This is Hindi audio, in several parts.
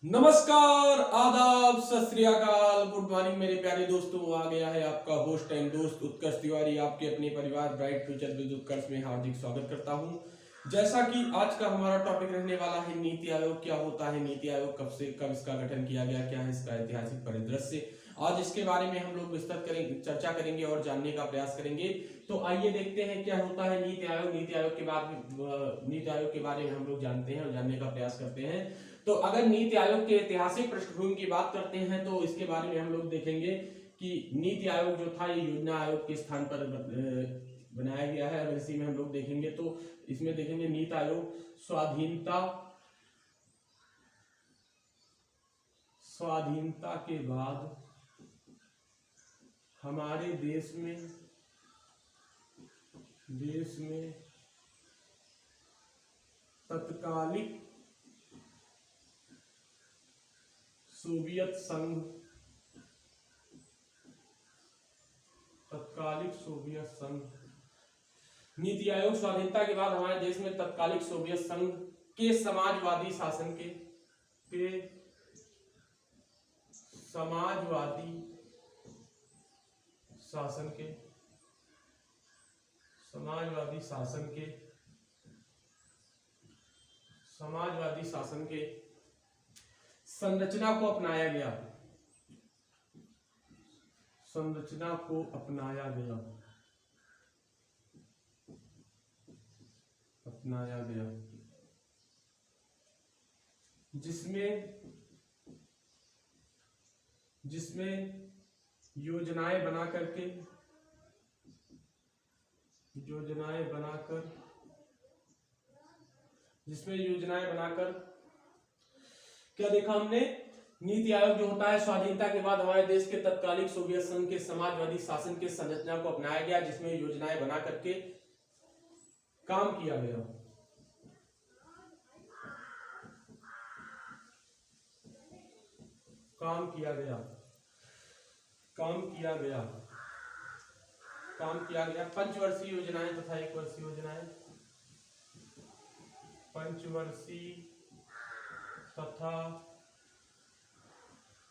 नमस्कार, आदाब, सत श्री अकाल, गुड मॉर्निंग मेरे प्यारे दोस्तों। आ गया है आपका होस्ट एंड दोस्त उत्कर्ष तिवारी। आपके अपने परिवार ब्राइट फ्यूचर विद उत्कर्ष में हार्दिक स्वागत करता हूं। जैसा कि आज का हमारा टॉपिक रहने वाला है नीति आयोग क्या होता है, नीति आयोग कब इसका गठन किया गया, क्या है इसका ऐतिहासिक परिदृश्य। आज इसके बारे में हम लोग विस्तृत करेंगे, चर्चा करेंगे और जानने का प्रयास करेंगे। तो आइए देखते हैं क्या होता है नीति आयोग। नीति आयोग के बारे में हम लोग जानते हैं और जानने का प्रयास करते हैं। तो अगर नीति आयोग के ऐतिहासिक पृष्ठभूमि की बात करते हैं तो इसके बारे में हम लोग देखेंगे कि नीति आयोग जो था ये योजना आयोग के स्थान पर बनाया गया है। अगर इसी में हम लोग देखेंगे तो इसमें देखेंगे नीति आयोग स्वाधीनता के बाद हमारे देश में तत्कालिक सोवियत संघ नीति आयोग स्वाधीनता के बाद हमारे देश में तत्कालिक सोवियत संघ के समाजवादी शासन के संरचना को अपनाया गया। जिसमें योजनाएं बनाकर क्या देखा हमने, नीति आयोग जो होता है स्वाधीनता के बाद हमारे देश के तत्कालिक सोवियत संघ के समाजवादी शासन के संरचना को अपनाया गया, जिसमें योजनाएं बना करके काम किया गया। पंचवर्षीय योजनाएं तथा एक वर्षीय योजनाएं। पंचवर्षीय तथा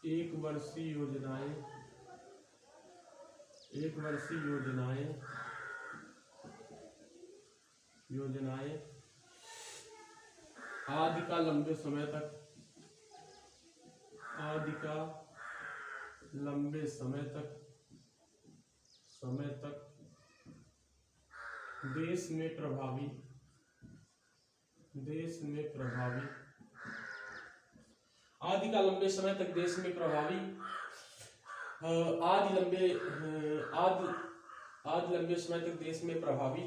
एक वर्षीय योजनाएं आदि का लंबे समय तक देश में प्रभावी आदि लंबे समय तक देश में प्रभावी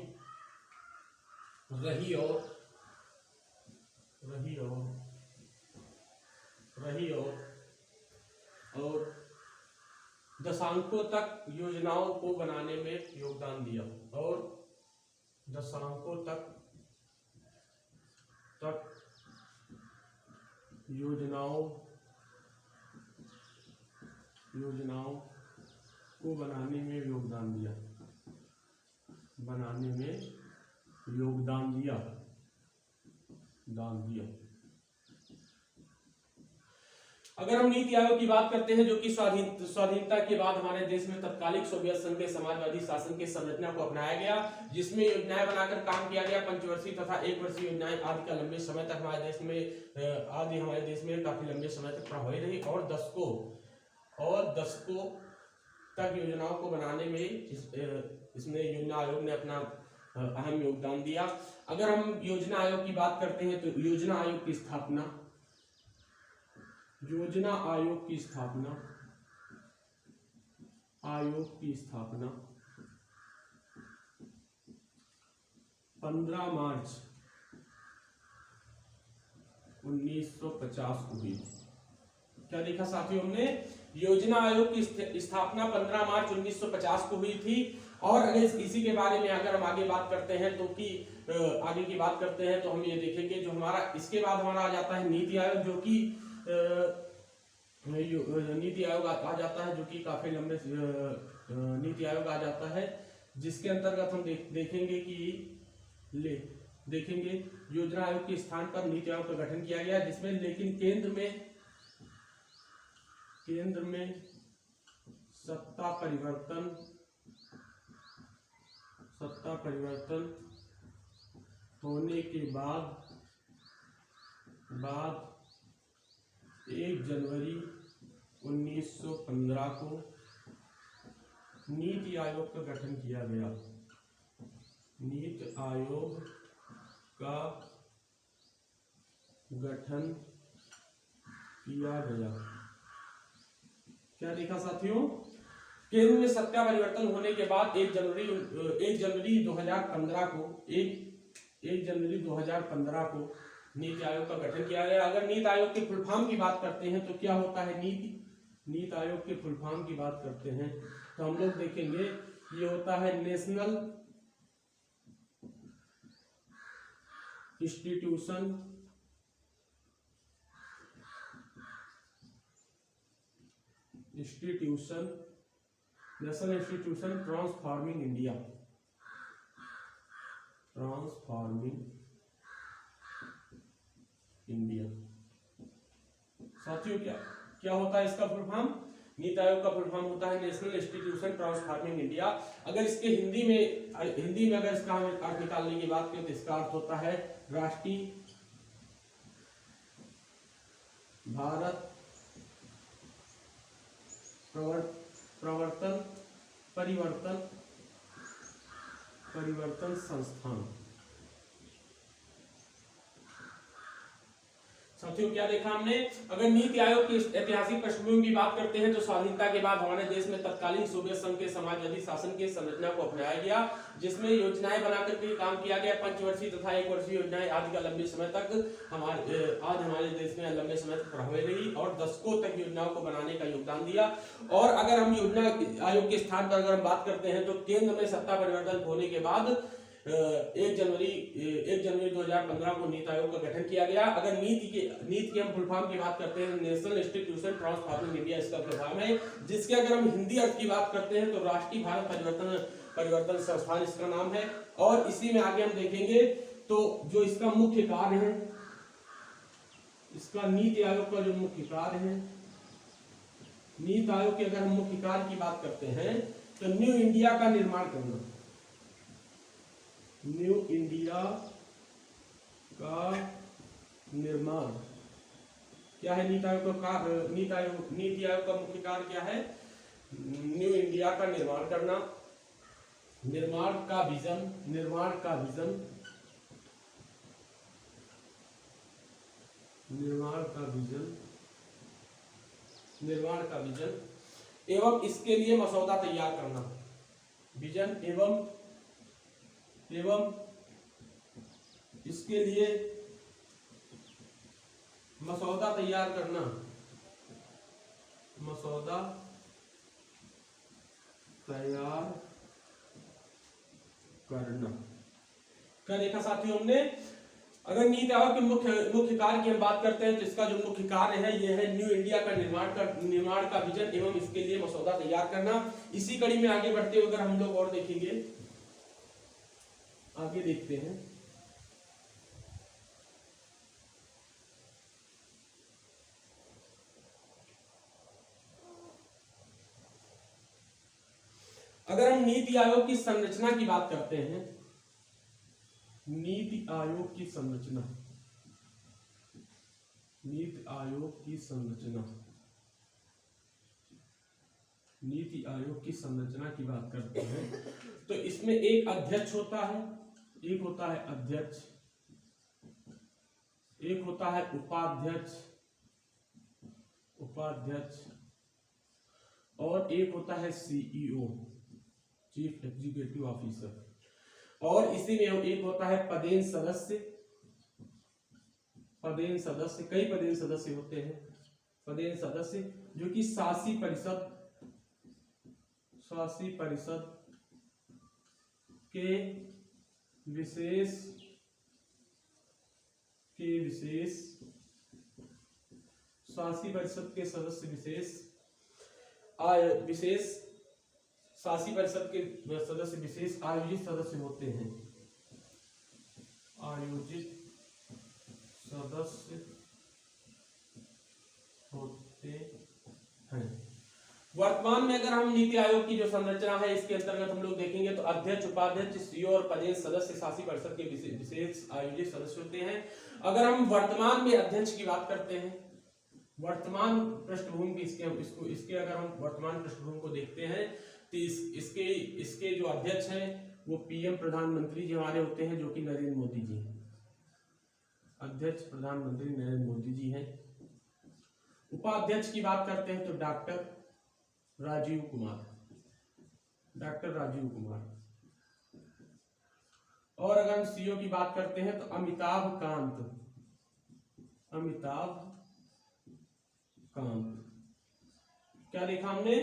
रही और दशकों तक योजनाओं को बनाने में योगदान दिया। योजनाओं को बनाने में योगदान दिया। अगर हम नीति आयोग की बात करते हैं जो कि स्वाधीनता के बाद हमारे देश में तत्कालिक सोवियत संघ के समाजवादी शासन के संरचना को अपनाया गया, जिसमें योजनाएं बनाकर काम किया गया। पंचवर्षीय तथा एक वर्षीय योजनाएं आदि का लंबे समय तक हमारे देश में काफी लंबे समय तक प्रभावी रही और दशकों तक योजनाओं को बनाने में इसमें योजना आयोग ने अपना अहम योगदान दिया। अगर हम योजना आयोग की बात करते हैं तो योजना आयोग की स्थापना 15 मार्च 1950 को हुई। क्या देखा साथियों, हमने योजना आयोग की स्थापना 15 मार्च 1950 को हुई थी। और अगर इसी के बारे में अगर हम आगे बात करते हैं तो हम ये देखेंगे जो हमारा इसके बाद हमारा आ जाता है नीति आयोग, जो कि नीति आयोग आ जाता है, जो कि काफी लंबे नीति आयोग आ जाता है, जिसके अंतर्गत हम देखेंगे योजना आयोग के स्थान पर नीति आयोग का गठन किया गया, जिसमें लेकिन केंद्र में केंद्र में सत्ता परिवर्तन होने के बाद 1 जनवरी 1915 को नीति आयोग का गठन किया गया। नीति आयोग का गठन किया गया। क्या देखा साथियों, केंद्र में सत्ता परिवर्तन होने के बाद 1 जनवरी 2015 को नीति आयोग का गठन किया गया। अगर नीति आयोग के फुल फॉर्म की बात करते हैं तो क्या होता है? नीति आयोग के फुल फॉर्म की बात करते हैं तो हम लोग देखेंगे ये होता है नेशनल इंस्टीट्यूशन ट्रांसफॉर्मिंग इंडिया। साथियों क्या होता है इसका फुल फॉर्म? नीति आयोग का फुल फॉर्म होता है नेशनल इंस्टीट्यूशन ट्रांसफॉर्मिंग इंडिया। अगर इसके हिंदी में अगर इसका अर्थ निकालने की बात करें तो इसका अर्थ होता है राष्ट्रीय भारत परिवर्तन संस्थान। साथियों क्या देखा हमने? अगर नीति आयोग की ऐतिहासिक पृष्ठभूमि की बात करते हैं तो स्वाधीनता के बाद हमारे देश में तत्कालीन सोवियत संघ के समाजवादी शासन की संरचना को अपनाया गया, जिसमें योजनाएं बनाकर के काम किया गया। 5 वर्षीय तथा 1 वर्षीय योजनाएं आज का लंबे समय तक हमारे देश में लंबे समय तक प्रभावी रही और दशकों तक योजनाओं को बनाने का योगदान दिया। और अगर हम योजना आयोग के स्थान पर अगर हम बात करते हैं तो केंद्र में सत्ता परिवर्तन होने के बाद 1 जनवरी 2015 को नीति आयोग का गठन किया गया। अगर नीति के हम फुल फॉर्म की बात करते हैं नेशनल इंस्टीट्यूशन ट्रांसफॉर्मिंग इंडिया इसका फुल फॉर्म है, जिसके अगर हम हिंदी अर्थ की बात करते हैं तो राष्ट्रीय भारत परिवर्तन संस्थान इसका नाम है। और इसी में आगे हम देखेंगे तो जो इसका मुख्य कार्य है, इसका नीति आयोग का जो मुख्य कार्य है, नीति आयोग के अगर हम मुख्य कार्य की बात करते हैं तो न्यू इंडिया का निर्माण करना। न्यू इंडिया का निर्माण क्या है? नीति आयोग का मुख्य कार्य क्या है? न्यू इंडिया का निर्माण करना, निर्माण का विजन एवं इसके लिए मसौदा तैयार करना। विजन एवं इसके लिए मसौदा तैयार करना। क्या देखा साथियों हमने? अगर नीति आयोग के मुख्य कार्य की हम बात करते हैं तो इसका जो मुख्य कार्य है यह है न्यू इंडिया का निर्माण का विजन एवं इसके लिए मसौदा तैयार करना। इसी कड़ी में आगे बढ़ते हुए अगर हम लोग और देखेंगे, आगे देखते हैं। अगर हम नीति आयोग की संरचना की बात करते हैं, नीति आयोग की संरचना की बात करते हैं तो इसमें एक अध्यक्ष होता है, एक होता है अध्यक्ष, एक होता है उपाध्यक्ष और एक होता है सीईओ, चीफ एग्जीक्यूटिव ऑफिसर। और इसी में एक होता है पदेन सदस्य। कई पदेन सदस्य होते हैं। पदेन सदस्य जो कि शासी परिषद के विशेष शासी परिषद के सदस्य विशेष आयोजित सदस्य होते हैं। वर्तमान में अगर हम नीति आयोग की जो संरचना है इसके अंतर्गत हम लोग देखेंगे तो अध्यक्ष, उपाध्यक्ष, सीईओ और पदेश सदस्य शासी परिषद के विशेष आयोजित सदस्य होते हैं। अगर हम वर्तमान में अध्यक्ष की बात करते हैं, वर्तमान पृष्ठभूमि की इसके अगर हम वर्तमान पृष्ठभूमि को देखते हैं तो इसके जो अध्यक्ष हैं वो पीएम प्रधानमंत्री जी हमारे होते हैं, जो कि नरेंद्र मोदी जी हैं। अध्यक्ष प्रधानमंत्री नरेंद्र मोदी जी हैं। उपाध्यक्ष की बात करते हैं तो डॉक्टर राजीव कुमार। और अगर हम सीईओ की बात करते हैं तो अमिताभ कांत। क्या देखा हमने?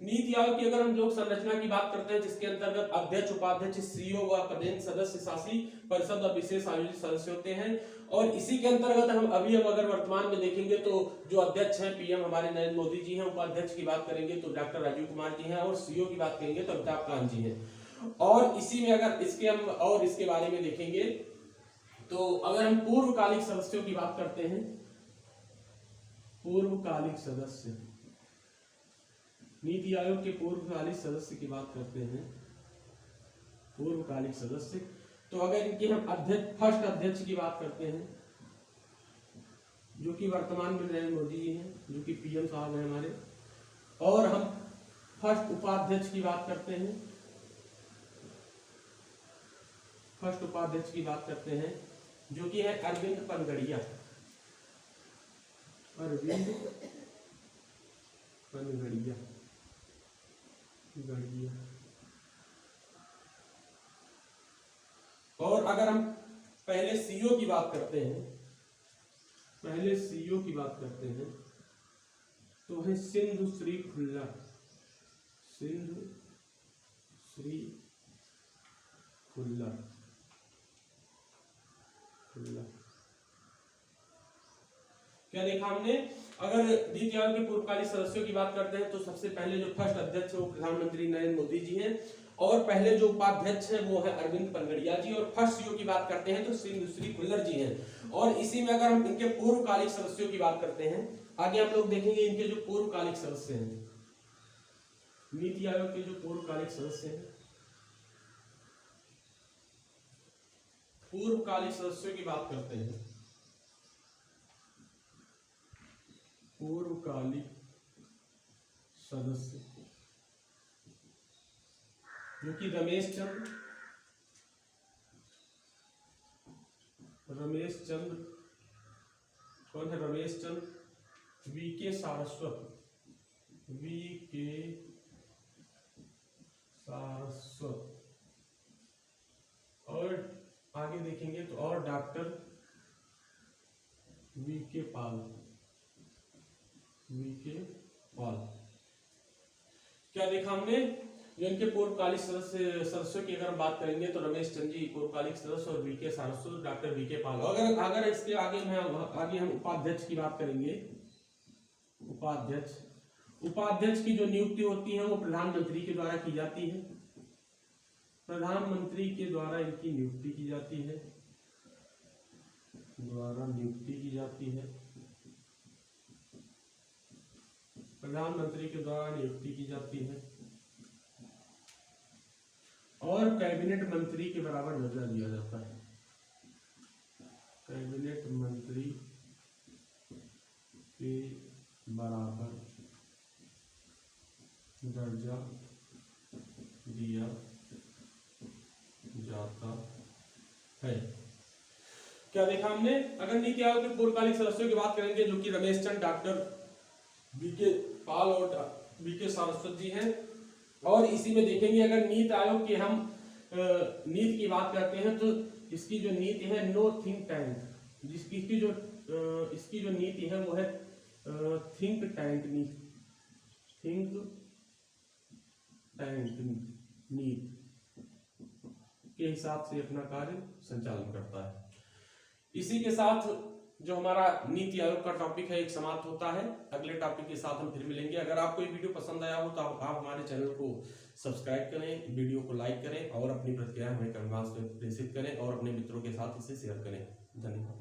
नीति आयोग की अगर हम लोग संरचना की बात करते हैं जिसके अंतर्गत अध्यक्ष, उपाध्यक्ष, सीईओ व पदेश सदस्य शासी परिषद और विशेष आयोजित सदस्य होते हैं। और इसी के अंतर्गत हम अगर वर्तमान में देखेंगे तो जो अध्यक्ष हैं पीएम हमारे नरेंद्र मोदी जी हैं, उपाध्यक्ष की बात करेंगे तो डॉक्टर राजीव कुमार जी हैं, और सीईओ की बात करेंगे तो अमिताभ कांत जी हैं। और इसी में अगर इसके बारे में देखेंगे तो अगर हम पूर्वकालिक सदस्यों की बात करते हैं, पूर्वकालिक सदस्य, नीति आयोग के पूर्वकालिक सदस्य की बात करते हैं, पूर्वकालिक सदस्य, तो अगर इनके हम फर्स्ट अध्यक्ष की बात करते हैं जो कि वर्तमान में नरेंद्र मोदी जी हैं, जो कि पीएम साहब हैं हमारे। और हम फर्स्ट उपाध्यक्ष की बात करते हैं, जो कि है अरविंद पनगड़िया। और अगर हम पहले सीईओ की बात करते हैं, तो है सिंधु श्री खुल्लर। क्या देखा हमने? अगर नीति आयोग के पूर्वकालिक सदस्यों की बात करते हैं तो सबसे पहले जो फर्स्ट अध्यक्ष है वो प्रधानमंत्री नरेंद्र मोदी जी हैं, और पहले जो उपाध्यक्ष हैं वो है अरविंद पनगड़िया जी, और फर्स्ट सीईओ की बात करते हैं तो सिंधुश्री खुल्लर जी हैं। और इसी में अगर हम इनके पूर्वकालिक सदस्यों की बात करते हैं, आगे हम लोग देखेंगे इनके जो पूर्वकालिक सदस्य हैं, नीति आयोग के जो पूर्वकालिक सदस्य हैं, पूर्वकालिक सदस्यों की बात करते हैं, पूर्वकालिक सदस्य जो कि रमेश चंद्र कौन है? रमेश चंद्र, वीके सारस्वत, और आगे देखेंगे तो और डॉक्टर वीके पाल। क्या देखा हमने? जो इनके पूर्वकालिक सदस्यों की अगर हम बात करेंगे तो रमेश चंद्र जी पूर्वकालिक सदस्य, और वीके सारस्वत, डॉक्टर वीके पाल। अगर इसके आगे हम उपाध्यक्ष की बात करेंगे, उपाध्यक्ष की जो नियुक्ति होती है वो प्रधानमंत्री के द्वारा की जाती है, प्रधानमंत्री के द्वारा इनकी नियुक्ति की जाती है, प्रधानमंत्री के द्वारा नियुक्ति की जाती है, और कैबिनेट मंत्री के बराबर दर्जा दिया जाता है, कैबिनेट मंत्री के बराबर दर्जा दिया जाता है। क्या देखा हमने? अगर नीति आयोग के पूर्वकालिक सदस्यों की बात करेंगे जो कि रमेश चंद्र, डॉक्टर वीके पाल और वीके सारस्वत जी हैं। और इसी में देखेंगे अगर नीति आयोग की हम नीति की बात करते हैं तो इसकी जो नीति है नो थिंक टैंक, इसकी जो नीति है वो है थिंक टैंक नीति के हिसाब से अपना कार्य संचालन करता है। इसी के साथ जो हमारा नीति आयोग का टॉपिक है एक समाप्त होता है। अगले टॉपिक के साथ हम फिर मिलेंगे। अगर आपको ये वीडियो पसंद आया हो तो आप हमारे चैनल को सब्सक्राइब करें, वीडियो को लाइक करें और अपनी प्रतिक्रिया हमें कमेंट बॉक्स में प्रेषित करें और अपने मित्रों के साथ इसे शेयर करें। धन्यवाद।